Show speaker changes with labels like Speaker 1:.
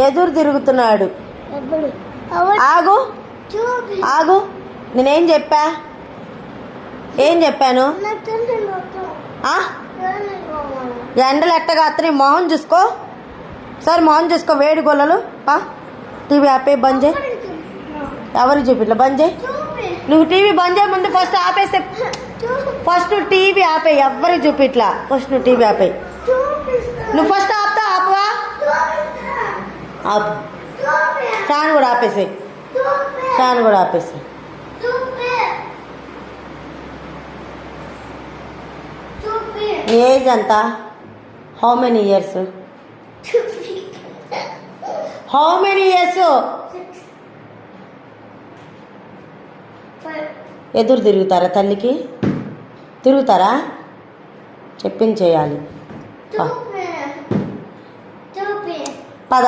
Speaker 1: ఎదురు తిరుగుతున్నాడు. ఆగు ఆగు, నేనేం చెప్పా? ఏం చెప్పాను? ఎండలు ఎట్టగా అత్తని మొహం చూసుకో. సరే మొహం చూసుకో. వేడి గొల్లలు టీవీ ఆపే, బంద్ చేయి. ఎవరికి చూపిట్లా బంద్ చేయి. నువ్వు టీవీ బంద్ చేయ ముందు ఫస్ట్ ఆపేస్తే. ఫస్ట్ నువ్వు టీవీ ఆపే, ఎవరికి చూపిట్లా. ఫస్ట్ నువ్వు టీవీ ఆపే. నువ్వు ఫస్ట్ ఆపుతా, ఆపవా? ఆపు. ఫ్యాన్ కూడా ఆపేసాయి. ఫ్యాన్ కూడా ఆపేసాయి. నీ ఏజ్ ఎంత? How many years? How many years? ఎదురు తిరుగుతారా? తల్లికి తిరుగుతారా? చెప్పించేయాలి. పద.